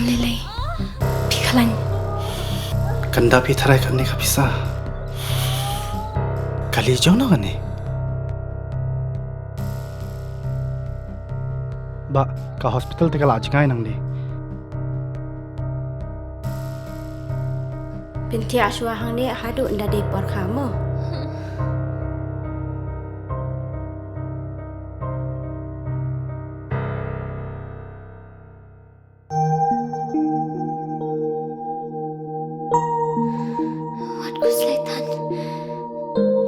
Lele, Pikalan. Kanda pitharai kan ni kapisa. Kali jauh na kan ni. Ba, ka hospital te kala ajngai nang ni. Binti aswa hang ni hadu nda de por kamu.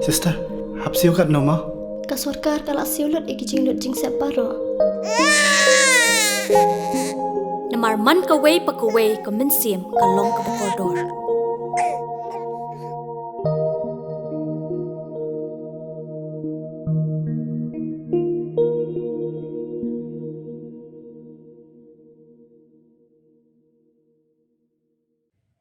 Sister, hapsiu kat noma. Kasurkar kala siulut ikijing lut jing separo. Namar man kaway pagkaway kaminsim kalong kabakordor.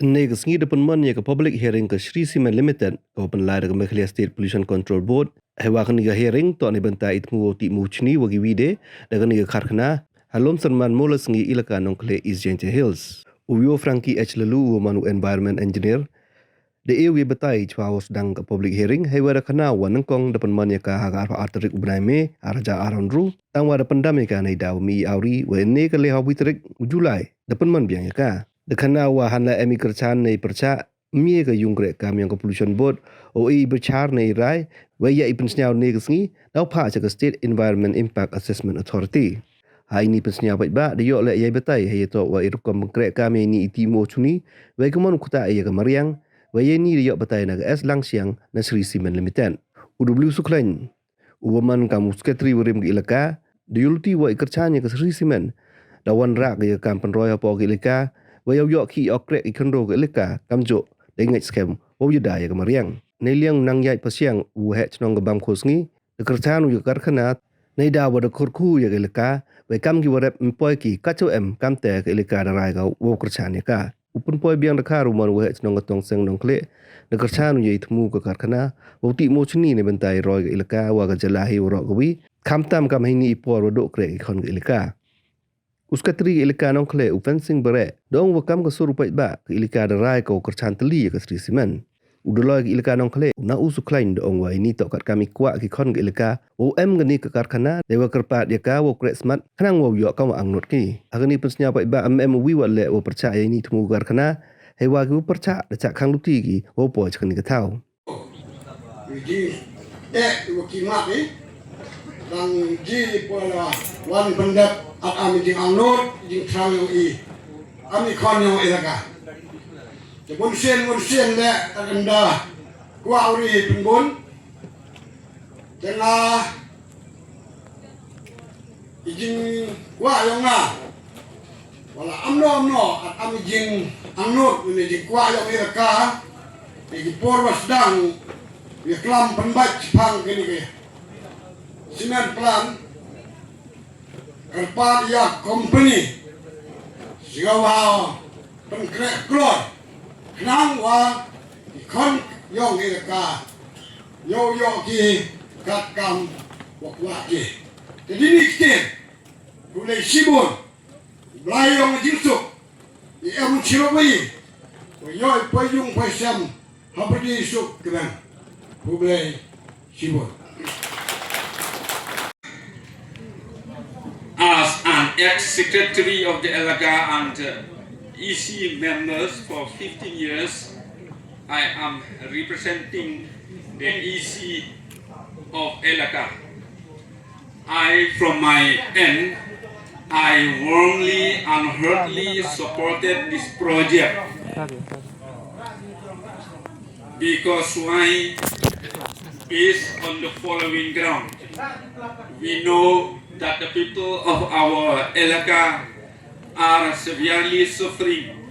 Negas ngi depan man ya ke public hearing ke Sri Cement Limited ke open lar ke Meghalaya State Pollution Control Board hewa kan ni hearing to ni benta itmu ti muchni wagi wide daga ni karkhana halom sanman molas ngi ilaka nongkle East Jaintia Hills uyo Frankie H Lalu manu environment engineer de ewi betai chwaos dang ke public hearing hewa rakana wanangkong depan man ya ka haga arterik ubraime araja aronru tangwa depan dame ka nei daw mi auri we ne ke le hawitrik Julai depan man biang ya ka dekana wahana emi kerchan nei perca mie ke yungre kam yang ke pollution board oi berchar nei rai wa ya ipin snyau ne kesngi dau pha cha ke state environment impact assessment authority hai ni pensnya ba de yo le yai betai hai to wa irkom krek kam ni itimo chuni wa kemon kuta ya ke mariang wa ye ni de yo betai na es langsiang na Sri Cement Limited udublu suklain uwaman kamu sekretari warim ke ilaka de yulti wa ikerchan ke Sri Cement dawan rak ke kam penroy apa ke ilaka Wayau yok ki okrek ikandro ke leka kamjo dengai scam wo yuda ya kemariang nei liang nang yai pasiang u he chnong gabam khosngi de kerchan u karkhana nei da wada khurkhu ya ke leka we kam ki warep employ ki kacho em kam te ke leka darai ga wo kerchan ya ka upun poi biang de kharu man we chnong gatong seng nong kle de kerchan u yai thmu ka karkhana wo ti mo chni ne bentai roi ke leka wa ga jalahi wo ro gwi kham tam kam hini por wo do kre khon ke leka Uska tri ilika nong kle fencing bere dong wakam ke surupai ba ke ilika darai ko kerchan teli ke Sri Cement udoloi ke ilika nong kle na usu klain dong wa ini tok kat kami kwa ki kon ke ilika OM gani ke karkhana dewa kerpat ya ka wo kret smart khanang wo yo ka wa angnot ki agani pensnya pai ba wi wa le wo percaya ini temu karkhana hewa ki percaya de chak khang luti ki wo po chkani ke thau ji wo ki ma ni dan ji pola wan pendak ami jing angnor jing trang yang ami kon yang ilaka jebon sen le agenda kwa uri penbon tengah jing kwa yang na wala amno ami jing angnor ini jing kwa yang ilaka di porwas dang ya klam penbac pang kini ke simen plan kerpat ya company sigawa pengkrek klor kenang wa ikon yong ilaka yo ki kat kam wakwa ki jadi ni kiten boleh sibur belayong jinsuk di emu cirobai yo payung pasam habdi suk kenan boleh sibur. As an ex-secretary of the Elaka and EC members for 15 years, I am representing the EC of Elaka. From my end, I warmly and heartily supported this project because why? Based on the following ground. We know that the people of our Elaka are severely suffering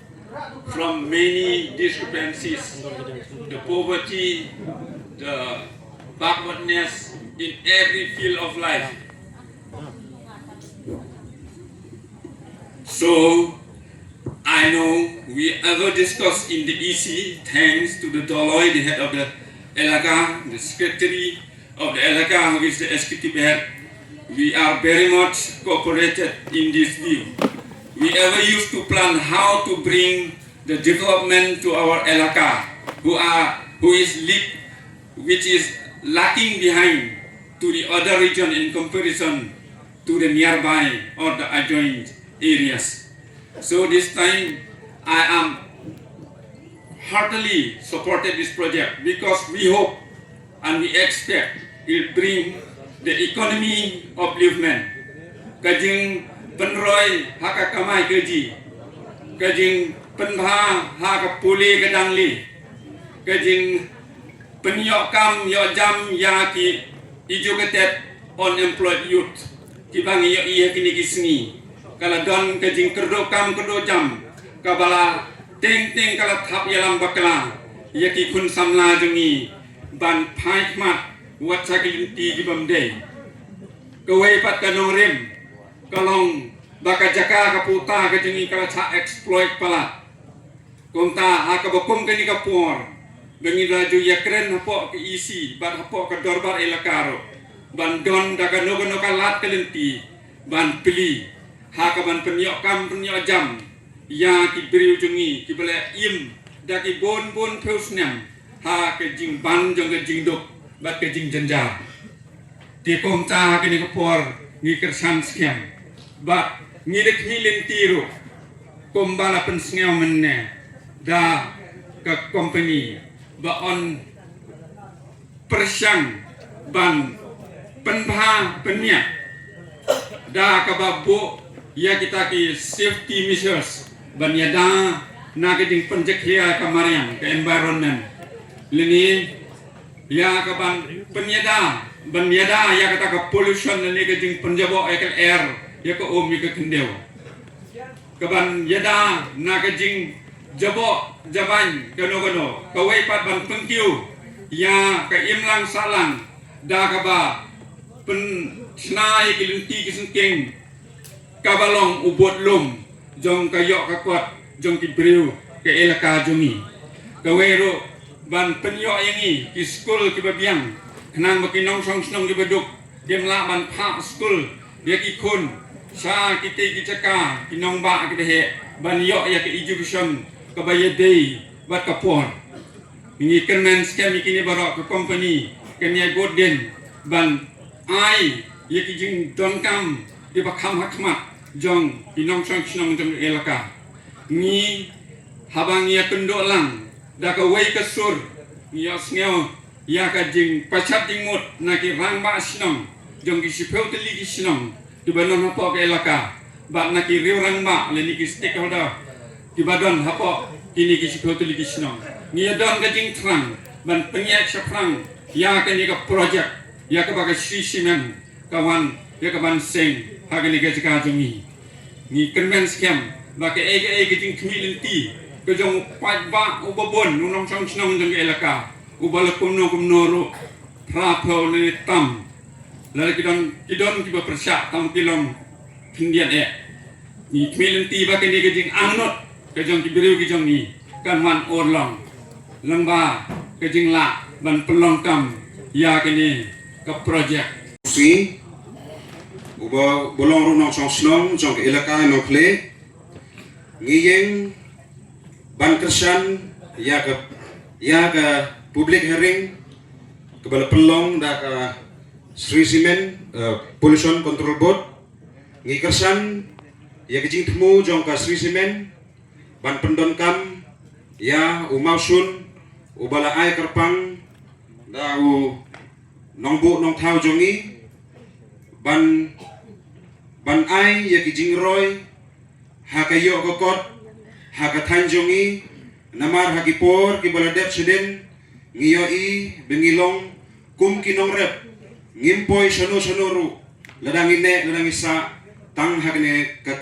from many discrepancies, the poverty, the backwardness in every field of life. So, I know we ever discussed in the EC, thanks to the Doloy, the head of the Elaka, the secretary of the Elaka, who is the executive head. We are very much cooperated in this view. we ever used to plan how to bring the development to our elaka, which is lacking behind to the other region in comparison to the nearby or the adjoining areas. So this time I am heartily supported this project because we hope and we expect it bring the economy upliftment. Kajing penroy haka kamai keji, kajing penha haka pulih kedangli, kajing penyok kam yo jam ya ki ijo ketet unemployed youth kibang yo iya kini kisni kala don kajing kerdo kam kerdo jam kabala teng kala thap yalam bakla ya ki kun samla jungi ban phai mat wat sakilinti gibam day kawai pat kanong rem kalong baka jaka kaputa kajing kala cha exploit pala konta hakabakum kani kapor dengan raju yakren hapok ke isi ban hapok ke dorbar elakaro ban don daga nogo kalat kelenti ban peli haka ban penyok jam ya ki beri ujungi ki bela im daki bon peusnyam ha ke jing ban jong ke jing dok bat ke jing jenja ti komta ke ni kapor ni kersan skem ba ni dek hilenti ro kombala pensngau menne da ke company ba on persyang ban penha penya da kababu ya kita ki safety measures ban yada na ke ding penjekhia kamarian ke environment lini ya kaban penyada ban yada ya kata ke pollution ni ke ding penjabo ke air ya ke omi ke kendeu kaban yada na ke ding jabo jaban kano kawai pat ban pengkiu ya ka imlang salang da kaba pen snai kilunti kisengking kabalong ubot lum jong kayok kakwat jong kibriu ke elaka jongi kawai ro ban penyok yangi ki school ki babiang kenang makinong song ki beduk gemla ban pa school dia ki kun sa kita caka kinong ba kita he ban yok ya ke education kabaya day bat kapor ini kemen scam ikini barok ke company kenya golden ban ai ye kijing donkam di bakam hakmat jong inong sang jong elaka ni habang ya kendok lang da ka wei ka sur ya sneo ya ka jing pachat dingut na ki rang ba sinong jong ki sipeu teli ki sinong di banon hapo ke elaka ba na ki riu rang ba le ni ki stakeholder di badan hapok ini kisi hotel di sini. Nia don kajing terang, ban penyak seprang, ya kan ni ke projek, ya ke bagai simen, kawan, ya ke ban seng, hagan ni kajik kajungi. Ni kermen scam, bagai kajing kemilinti, kajong pajba ubabon, unong sang senang jeng elaka, ubalapun noro, prapau ni tam, lalu kidon kiba persyak tam kilom pindian Ni kemilinti bagai ni kajing angnot. Kajong kibiriu kajong ni kan man orlong lengba kajing la ban pelongkam ya kini ke projek si uba bolong runong song snong jong elaka no kle ngiyeng ban kersan ya ke public hearing ke bala pelong da ka Sri Simen Pollution Control Board ngi kersan ya kajing temu jong ka Sri Simen ban pendon kam ya umausun ubala ai kerpang da u nongbu nong thau jongi ban ai ya kijing roy hakayo kokot hakathan jongi namar hakipor kibala dep seden ngiyo i bengilong kum kinong rep ngimpoy sano ru ladang isa tang hakne ka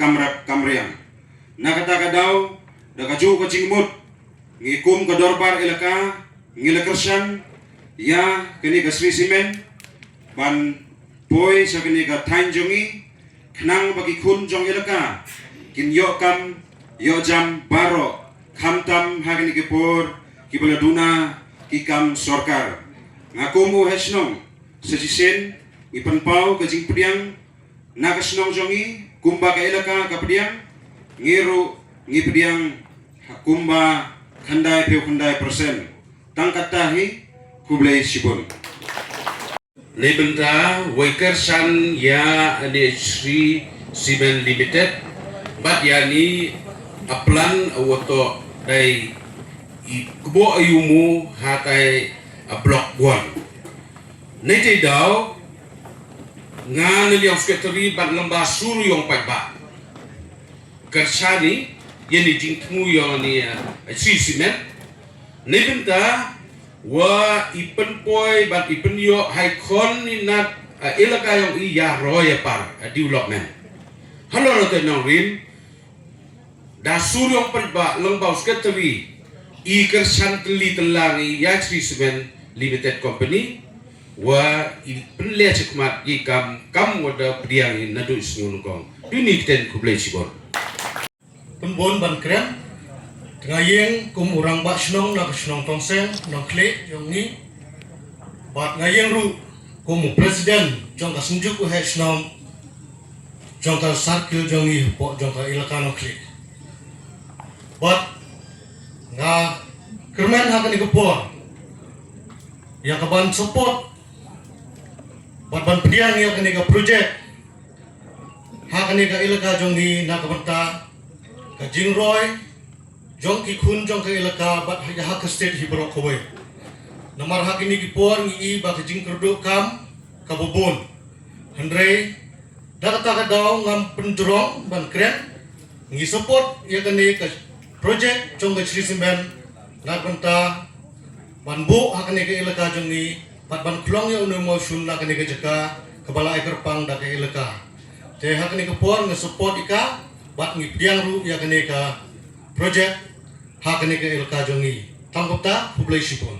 kamriang nakata daw Dakaju kacing mut ngikum ke dorbar elaka ngilekersan ya kini ke Sri Simen ban boy sa kini ke Tanjongi kenang bagi kun jong elaka kin yo kam yo jam baro kamtam hakini ke por kibala duna kikam sorkar ngakumu hesnong sesisen ipan pau kajing pediang nakasnong jongi kumba ke elaka ke pediang ngiru ngipdiang hakumba khandai piu khandai persen tangkatahi kublai sibun. Lebenda Wakersan ya ade Sri Cement Limited bat yani aplan woto dai kubo ayumu hatai blok 1 nete daw nga niliang sekretari bat lamba suru yung pagba kersani yani jingtmu yung ni Sri Cement lebenda wa ipen poi bat ipen yo haikon ni nat ilaka yang iya roya par development halo rote nang rim da suryong perba lengbau sekretari iker santli telangi ya Sri Cement Limited Company wa ipen le cekmat i kam wada priang nadu isnulukong unik ten kublai sibor Pembon ban krem ngayeng kum urang ba snong na snong tongseng nong kle yong ni bat ngayeng ru kum presiden jong ka sunjuk ku he snong jong ka sarkil jong ni po jong ka ilaka nong kle bat nga kermen ha kan igopor ya ka ban support bat ban pediang ya kan iga project ha kan iga ilaka jong ni na kabanta ka jingroy jong ki khun jong ka ilaka bat ha ka state hi bro khowe namar ha kini ki por ngi i ba ka jing kerdo kam ka bobon andre data ka daw ngam pendrong ban kren ngi support ya kan ni ka project jong ka Sri Cement na banta ban bu ha kan ni ka ilaka jong ni bat ban klong ya unu mo shun na kan ni ka jaka kabala ai kerpang da ka ilaka te ha kan ni ka por ngi support ika bat ngi piang ru ya kan ni ka project hakane ke ilka jongi tanggap ta kublai sipon